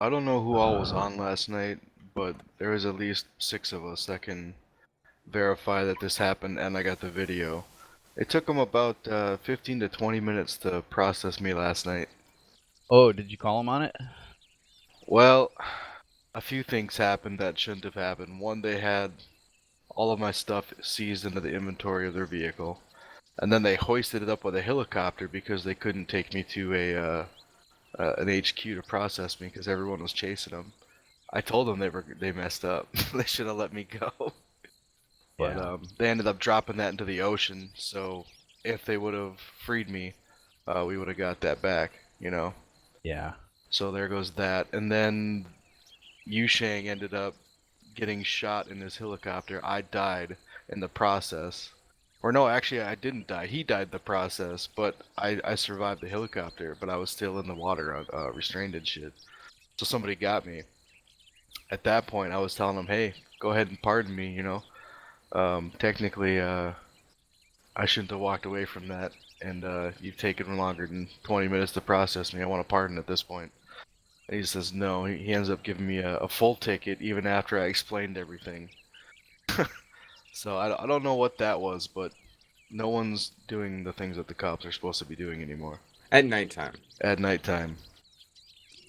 I don't know who all was on last night, but there was at least 6 of us that can verify that this happened, and I got the video. It took them about 15 to 20 minutes to process me last night. Oh, did you call him on it? Well, a few things happened that shouldn't have happened. One, they had all of my stuff seized into the inventory of their vehicle, and then they hoisted it up with a helicopter because they couldn't take me to an HQ to process me because everyone was chasing them. I told them they messed up. They should have let me go. But Yeah. they ended up dropping that into the ocean. So if they would have freed me, we would have got that back. Yeah. So there goes that. And then Yushang ended up getting shot in his helicopter. I died in the process. Or no, actually, I didn't die. He died in the process, but I survived the helicopter, but I was still in the water, restrained and shit. So somebody got me. At that point, I was telling them, hey, go ahead and pardon me. Technically, I shouldn't have walked away from that, and you've taken longer than 20 minutes to process me. I want a pardon at this point. And he says no. He ends up giving me a full ticket even after I explained everything. So I don't know what that was, but no one's doing the things that the cops are supposed to be doing anymore At nighttime. at nighttime.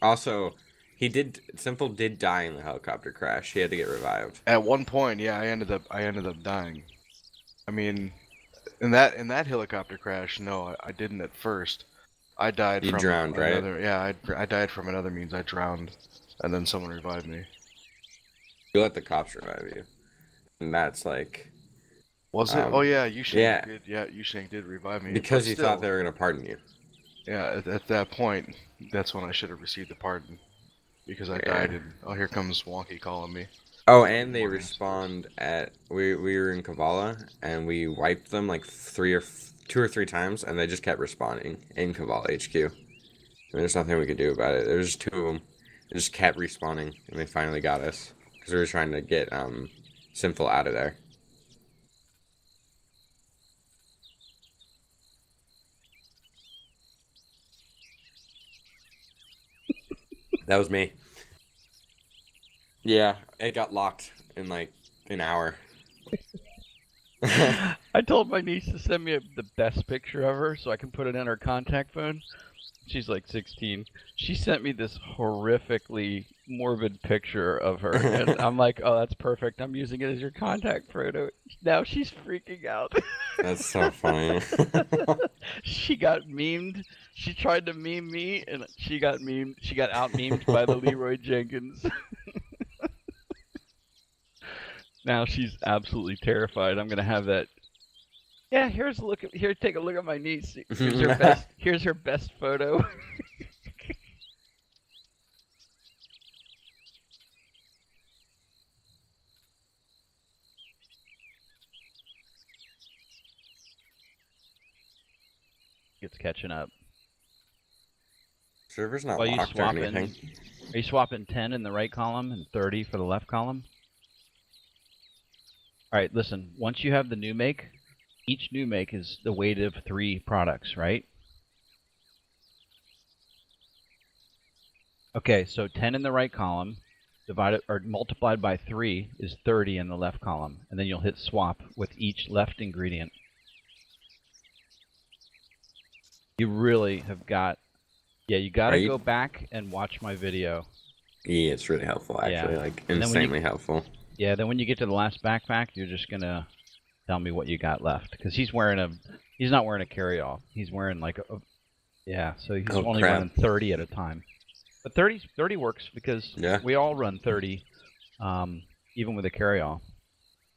Also, Simple did die in the helicopter crash. He had to get revived. At one point, yeah, I ended up dying. I mean, in that helicopter crash, no, I didn't at first. I died You from drowned, right? another. Yeah, I died from another means. I drowned, and then someone revived me. You let the cops revive you. And that's like, Was it? Oh yeah, Yusheng yeah, did. Yeah, Yusheng did revive me. But because you thought still, they were going to pardon you. yeah, at that point, that's when I should have received the pardon because I Yeah. died. And oh, here comes Wonky calling me. Oh, and they Mornings. respawned at we were in Kavala and we wiped them like two or three times and they just kept respawning in Kavala HQ. I mean, there's nothing we could do about it. There was just two of them. They just kept respawning and they finally got us because we were trying to get Sinful out of there. That was me. Yeah, it got locked in like an hour. I told my niece to send me the best picture of her so I can put it in her contact phone. She's like 16. She sent me this horrifically morbid picture of her, and I'm like, "Oh, that's perfect. I'm using it as your contact photo." Now she's freaking out. That's so funny. She got memed. She tried to meme me, and she got memed. She got out memed by the Leroy Jenkins. Now she's absolutely terrified. I'm gonna have that. Yeah, here's a look at here. Take a look at my niece. Here's her best. Here's her best photo. It's catching up. Server's not Are you locked or anything. Are you swapping 10 in the right column and 30 for the left column? All right, listen. Once you have the new make, each new make is the weight of 3 products, right? Okay, so 10 in the right column divided or multiplied by 3 is 30 in the left column, and then you'll hit swap with each left ingredient. You really have got, yeah, you got to go back and watch my video. Yeah, it's really helpful actually, Yeah. like And then when insanely helpful. Yeah, then when you get to the last backpack, you're just gonna tell me what you got left because he's not wearing a carry-all. He's wearing like yeah, so he's only running 30 at a time. But 30 works because we all run 30, even with a carry-all.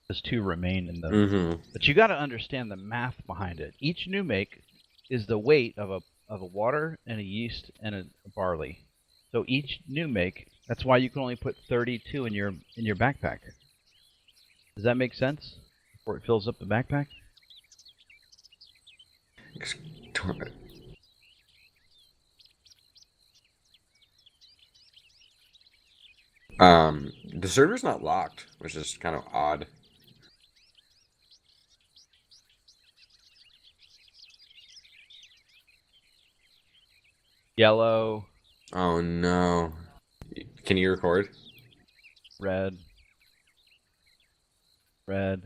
There's 2 remain in the. But you got to understand the math behind it. Each new make is the weight of a water and a yeast and a barley. So each new make, that's why you can only put 32 in your backpack. Does that make sense? Before it fills up the backpack? The server's not locked, which is kind of odd. Yellow. Oh no. Can you record? Red. Red.